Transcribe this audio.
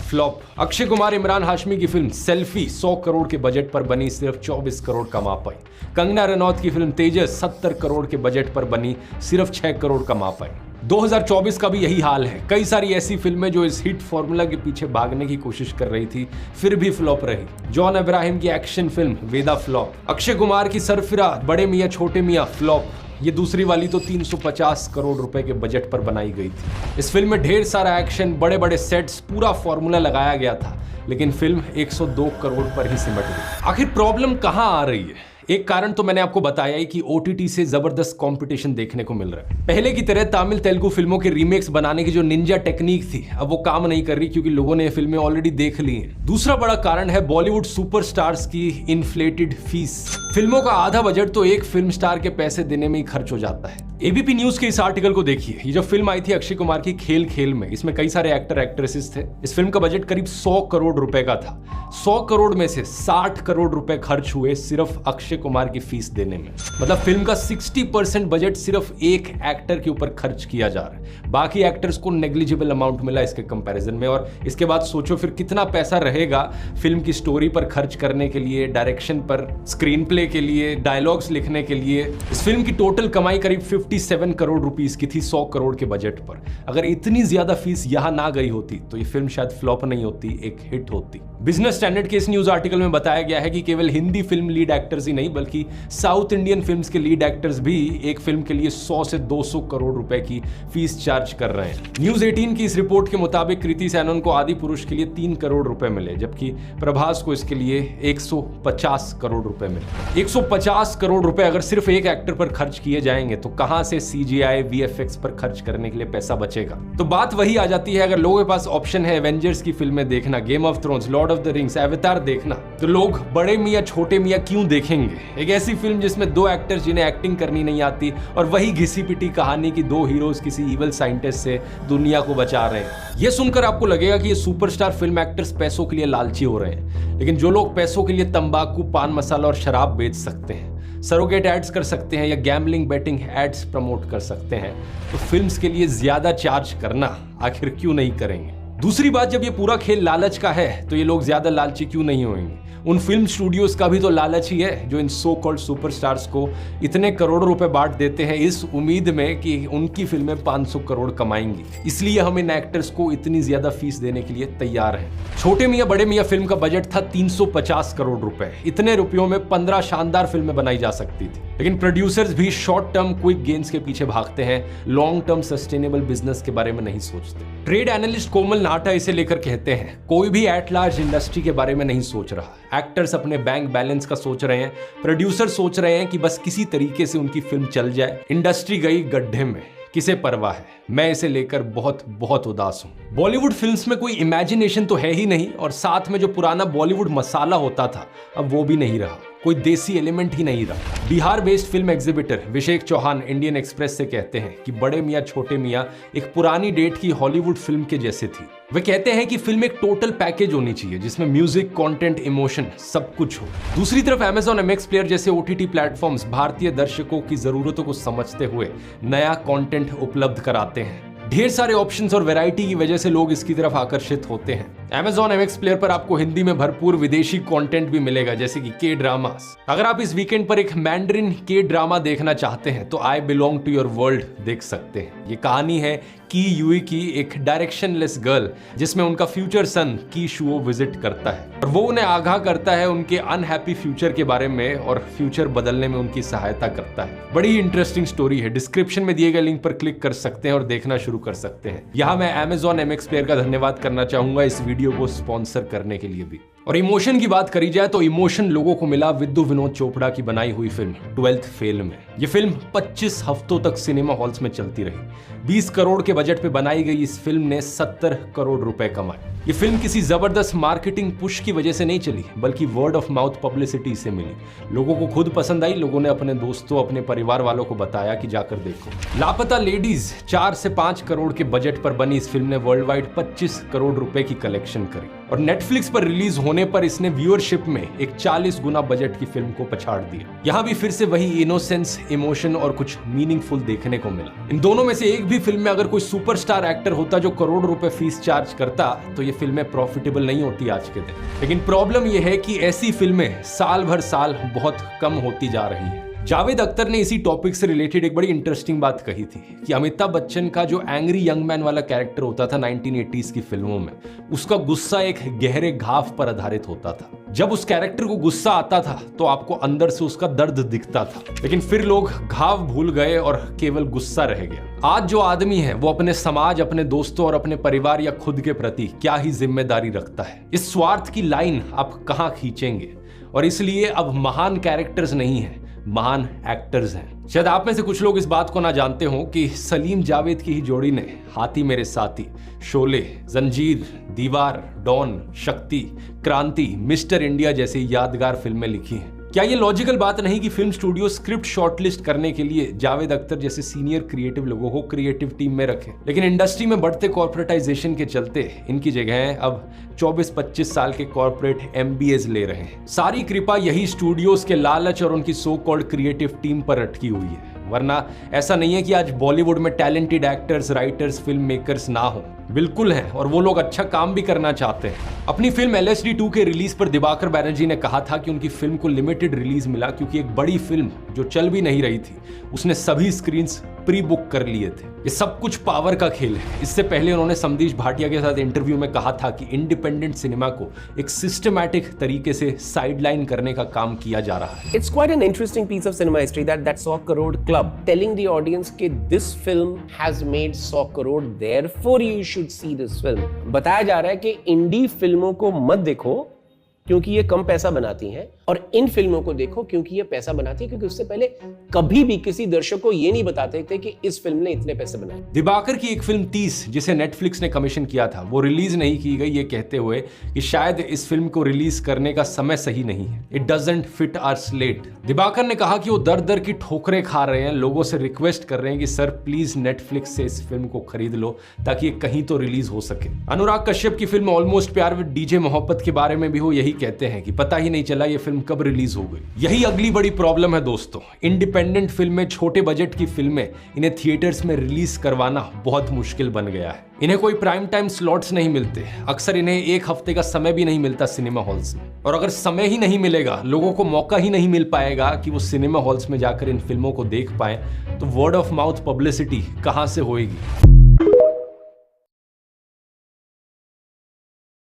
Flop. Akshay Kumar Imran Hashmi की film selfie 100 crore के budget पर बनी, सिर्फ 24 करोड़ कमा पाई। कंगना रनौत की फिल्म तेजस 70 करोड़ के बजट पर बनी, सिर्फ 6 करोड़ कमा पाई। 2024 का भी यही हाल है। कई सारी ऐसी फिल्में जो इस हिट फॉर्मूला के पीछे भागने की कोशिश कर रही थी, फिर भी फ्लॉप रही। जॉन अब्राहम की एक्शन फिल्म वेदा फ्लॉप। अक्षय कुमार की सरफिरा बड़े मियां छोटे मियां फ्लॉप। ये दूसरी वाली तो 350 करोड़ रुपए के बजट पर बनाई गई थी। इस फिल्म में ढेर सारा एक्शन, बड़े बड़े सेट्स, पूरा फॉर्मूला लगाया गया था, लेकिन फिल्म 102 करोड़ पर ही सिमट गई। आखिर प्रॉब्लम कहां आ रही है? एक कारण तो मैंने आपको बताया ही कि ओटीटी से जबरदस्त कंपटीशन देखने को मिल रहा है। पहले की तरह तमिल तेलुगु फिल्मों के रीमेक्स बनाने की जो निंजा टेक्निक थी, अब वो काम नहीं कर रही, क्योंकि लोगों ने ये फिल्में ऑलरेडी देख ली हैं। दूसरा बड़ा कारण है बॉलीवुड सुपरस्टार्स की इन्फ्लेटेड फीस। फिल्मों का आधा बजट तो एक फिल्म स्टार के पैसे देने में ही खर्च हो जाता है। एबीपी न्यूज के इस आर्टिकल को देखिए। ये जो फिल्म आई थी अक्षय कुमार की खेल खेल में, इसमें कई सारे एक्टर एक्ट्रेसेस थे। इस फिल्म का बजट करीब 100 करोड़ रुपए का था। 100 करोड़ में से 60 करोड़ रुपए खर्च हुए सिर्फ अक्षय कुमार की फीस देने में। मतलब फिल्म का 60% बजट सिर्फ एक एक्टर के ऊपर खर्च किया जा रहा है। बाकी एक्टर्स को नेग्लिजिबल अमाउंट मिला इसके कंपैरिजन में। और इसके बाद सोचो फिर कितना पैसा रहेगा फिल्म की स्टोरी पर खर्च करने के लिए, डायरेक्शन पर, स्क्रीन प्ले के लिए, डायलॉग्स लिखने के लिए। इस फिल्म की टोटल कमाई करीब 57 करोड़ रुपीस की थी 100 करोड़ के बजट पर। अगर इतनी ज्यादा फीस यहां ना गई होती तो ये फिल्म शायद फ्लॉप नहीं होती, एक हिट होती। बिजनेस स्टैंडर्ड के इस न्यूज आर्टिकल में बताया गया है कि केवल हिंदी फिल्म लीड एक्टर्स ही नहीं, बल्कि साउथ इंडियन फिल्म्स के लीड एक्टर्स भी एक फिल्म के लिए 100 से 200 करोड़ रुपए की फीस चार्ज कर रहे हैं। न्यूज 18 की इस रिपोर्ट के मुताबिक कृति सैनन को आदि पुरुष के लिए 3 करोड़ रुपए मिले, जबकि प्रभास को इसके लिए 150 करोड़ रुपए मिले। 150 करोड़ रुपए अगर सिर्फ एक एक्टर पर खर्च किए जाएंगे तो कहां से सीजीआई वीएफएक्स पर खर्च करने के लिए पैसा बचेगा? तो बात वही आ जाती है, अगर लोगों के पास ऑप्शन है एवेंजर्स की फिल्में देखना, game of thrones, Lord of the rings, अवतार देखना, तो लोग बड़े मियां छोटे मियां क्यों देखेंगे? एक ऐसी फिल्म जिसमें 2 एक्टर्स जिन्हें एक्टिंग करनी नहीं आती और वही घिसी पिटी कहानी की 2 हीरोज किसी इविल साइंटिस्ट से दुनिया को बचा रहे हैं। यह सुनकर आपको लगेगा कि ये सुपरस्टार फिल्म एक्टर्स पैसों के लिए लालची हो रहे हैं, लेकिन जो लोग पैसों के लिए तंबाकू, पान मसाला और शराब बेच सकते हैं, सरोगेट एड्स कर सकते हैं या गैम्बलिंग बेटिंग एड्स प्रमोट कर सकते हैं, तो फिल्म्स के लिए ज्यादा चार्ज करना आखिर क्यों नहीं करेंगे? दूसरी बात, जब ये पूरा खेल लालच का है तो ये लोग ज्यादा लालची क्यों नहीं होंगे? उन फिल्म स्टूडियोज का भी तो लालच ही है जो इन सो कॉल्ड सुपरस्टार्स को इतने करोड़ों रुपए बांट देते हैं इस उम्मीद में कि उनकी फिल्में 500 करोड़ कमाएंगी। इसलिए हम इन एक्टर्स को इतनी ज्यादा फीस देने के लिए तैयार हैं। छोटे मियां बड़े मियां फिल्म का बजट था 350 करोड़ रुपए। इतने रुपयों में 15 शानदार फिल्में बनाई जा सकती थी, लेकिन प्रोड्यूसर्स भी शॉर्ट टर्म क्विक गेन्स के पीछे भागते हैं, लॉन्ग टर्म सस्टेनेबल बिजनेस के बारे में नहीं सोचते। ट्रेड एनालिस्ट कोमल नाटा इसे लेकर कहते हैं, कोई भी एट लार्ज इंडस्ट्री के बारे में नहीं सोच रहा। एक्टर्स अपने बैंक बैलेंस का सोच रहे हैं, प्रोड्यूसर सोच रहे हैं कि बस किसी तरीके से उनकी फिल्म चल जाए। इंडस्ट्री गई गड्ढे में, किसे परवाह है? मैं इसे लेकर बहुत बहुत उदास हूं। बॉलीवुड फिल्म्स में कोई इमेजिनेशन तो है ही नहीं, और साथ में जो पुराना बॉलीवुड मसाला होता था अब वो भी नहीं रहा, कोई देसी एलिमेंट ही नहीं रहा। Bihar based film exhibitor Vishek Chauhan Indian Express से कहते हैं कि बड़े मियां छोटे मियां एक पुरानी डेट की हॉलीवुड फिल्म के जैसे थी। वे कहते हैं कि फिल्म एक टोटल पैकेज होनी चाहिए जिसमें म्यूजिक, कंटेंट, इमोशन सब कुछ हो। दूसरी तरफ Amazon MX प्लेयर जैसे OTT प्लेटफॉर्म्स भारतीय दर्शकों की जरूरतों को समझते हुए नया कंटेंट उपलब्ध कराते हैं। ढेर सारे ऑप्शंस और वैरायटी की वजह से लोग इसकी तरफ आकर्षित होते हैं। Amazon MX प्लेयर पर आपको हिंदी में भरपूर विदेशी कंटेंट भी मिलेगा, जैसे कि के ड्रामास। अगर आप इस वीकेंड पर एक मैंडरिन के ड्रामा देखना चाहते हैं तो I belong to your world देख सकते हैं। ये कहानी है की यूई की, एक डायरेक्शनलेस गर्ल, जिसमें उनका फ्यूचर सन की शुओ विजिट करता है और वो उन्हें आगाह करता है उनके अनहैप्पी फ्यूचर के बारे में और फ्यूचर बदलने में उनकी सहायता करता है। बड़ी ही इंटरेस्टिंग स्टोरी है। डिस्क्रिप्शन में दिए गए लिंक पर क्लिक कर सकते हैं और देखना शुरू कर सकते हैं। यहाँ मैं Amazon MX प्लेयर का धन्यवाद करना चाहूंगा इस वीडियो को स्पॉन्सर करने के लिए भी। और इमोशन की बात करी जाए तो इमोशन लोगों को मिला विद्दु विनोद चोपड़ा की बनाई हुई फिल्म 12th फेल में। यह फिल्म 25 हफ्तों तक सिनेमा हॉल्स में चलती रही। 20 करोड़ के बजट पे बनाई गई इस फिल्म ने 70 करोड़ रुपए कमाए। ये फिल्म किसी जबरदस्त मार्केटिंग पुश की वजह से नहीं चली, बल्कि वर्ड ऑफ माउथ पब्लिसिटी से मिली। लोगों को खुद पसंद आई, लोगों ने अपने दोस्तों, अपने परिवार वालों को बताया कि जाकर देखो। लापता लेडीज 4 से 5 करोड़ के बजट पर बनी इस फिल्म ने वर्ल्ड वाइड 25 करोड़ रुपए की कलेक्शन करी और नेटफ्लिक्स पर रिलीज होने होने पर इसने व्यूअरशिप में एक 40 गुना बजट की फिल्म को पछाड़ दिया। यहाँ भी फिर से वही इनोसेंस, इमोशन और कुछ मीनिंगफुल देखने को मिला। इन दोनों में से एक भी फिल्म में अगर कोई सुपरस्टार एक्टर होता जो करोड़ रुपए फीस चार्ज करता तो ये फिल्में प्रॉफिटेबल नहीं होती आज के दिन। लेकिन प्रॉब्लम ये है कि ऐसी फिल्में साल भर साल बहुत कम होती जा रही हैं। जावेद अख्तर ने इसी टॉपिक से रिलेटेड एक बड़ी इंटरेस्टिंग बात कही थी कि अमिताभ बच्चन का जो एंग्री यंग मैन वाला कैरेक्टर होता था 1980s की फिल्मों में, उसका गुस्सा एक गहरे घाव पर आधारित होता था। जब उस कैरेक्टर को गुस्सा आता था तो आपको अंदर से उसका दर्द दिखता था, लेकिन फिर लोग घाव भूल गए और केवल गुस्सा रह गया। आज जो आदमी है वो अपने समाज, अपने दोस्तों और अपने परिवार या खुद के प्रति क्या ही जिम्मेदारी रखता है। इस स्वार्थ की लाइन आप कहां खींचेंगे? और इसलिए अब महान कैरेक्टर्स नहीं है, महान एक्टर्स हैं। शायद आप में से कुछ लोग इस बात को ना जानते हो कि सलीम जावेद की ही जोड़ी ने हाथी मेरे साथी, शोले, जंजीर, दीवार, डॉन, शक्ति, क्रांति, मिस्टर इंडिया जैसी यादगार फिल्में लिखी हैं। क्या ये लॉजिकल बात नहीं कि फिल्म स्टूडियो स्क्रिप्ट शॉर्टलिस्ट करने के लिए जावेद अख्तर जैसे सीनियर क्रिएटिव लोगों को क्रिएटिव टीम में रखे, लेकिन इंडस्ट्री में बढ़ते कॉर्पोरेटाइजेशन के चलते इनकी जगह अब 24-25 साल के कॉर्पोरेट MBAs ले रहे हैं। सारी कृपा यही स्टूडियोज के लालच और उनकी सो कॉल्ड क्रिएटिव टीम पर अटकी हुई है। वरना ऐसा नहीं है कि आज बॉलीवुड में talented actors, writers, film makers ना हो, बिल्कुल हैं, और वो लोग अच्छा काम भी करना चाहते हैं। अपनी फिल्म LSD 2 के रिलीज पर दिवाकर बैनर्जी ने कहा था कि उनकी फिल्म को लिमिटेड रिलीज मिला क्योंकि एक बड़ी फिल्म जो चल भी नहीं रही थी उसने सभी स्क्रीन्स प्री बुक कर लिए थे। ये सब कुछ पावर का खेल है। इससे पहले उन्होंने समदीश भाटिया के साथ इंटरव्यू में कहा था कि इंडिपेंडेंट सिनेमा को एक सिस्टमैटिक तरीके से साइडलाइन करने का काम किया जा रहा है। It's quite an interesting piece of cinema history that 100 crore club telling the audience कि this film has made 100 crore, therefore you should see this film। बताया जा रहा है कि इंडी फिल्मों को मत देखो क्योंकि ये कम पैसा बनाती हैं, और इन फिल्मों को देखो क्योंकि ये पैसा बनाती है, क्योंकि उससे पहले कभी भी किसी दर्शक को ये नहीं बताते थे कि इस फिल्म ने इतने पैसे बनाए। दिवाकर की एक फिल्म 30 जिसे नेटफ्लिक्स ने कमीशन किया था वो रिलीज नहीं की गई, ये कहते हुए कि शायद इस फिल्म को रिलीज करने का समय सही नहीं है, it doesn't fit our slate. Diwakar ने कहा कि वो दर दर की ठोकरें खा रहे हैं, लोगों से रिक्वेस्ट कर रहे हैं कि सर प्लीज नेटफ्लिक्स से इस फिल्म को खरीद लो ताकि ये कहीं तो रिलीज हो सके। अनुराग कश्यप की फिल्म ऑलमोस्ट प्यार विद डीजे मोहब्बत के बारे में भी वो यही कहते हैं कि पता ही नहीं चला ये फिल्म कब रिलीज हो गई। यही अगली बड़ी प्रॉब्लम है दोस्तों। इंडिपेंडेंट फिल्में, छोटे बजट की फिल्में, इन्हें थिएटर्स में रिलीज करवाना बहुत मुश्किल बन गया है। इन्हें कोई प्राइम टाइम स्लॉट्स नहीं मिलते, अक्सर इन्हें एक हफ्ते का समय भी नहीं मिलता सिनेमा हॉल्स में, और अगर समय ही नहीं मिलेगा, लोगों को मौका ही नहीं मिल पाएगा कि वो सिनेमा हॉल्स में जाकर इन फिल्मों को देख पाए, तो वर्ड ऑफ माउथ पब्लिसिटी कहां से होएगी।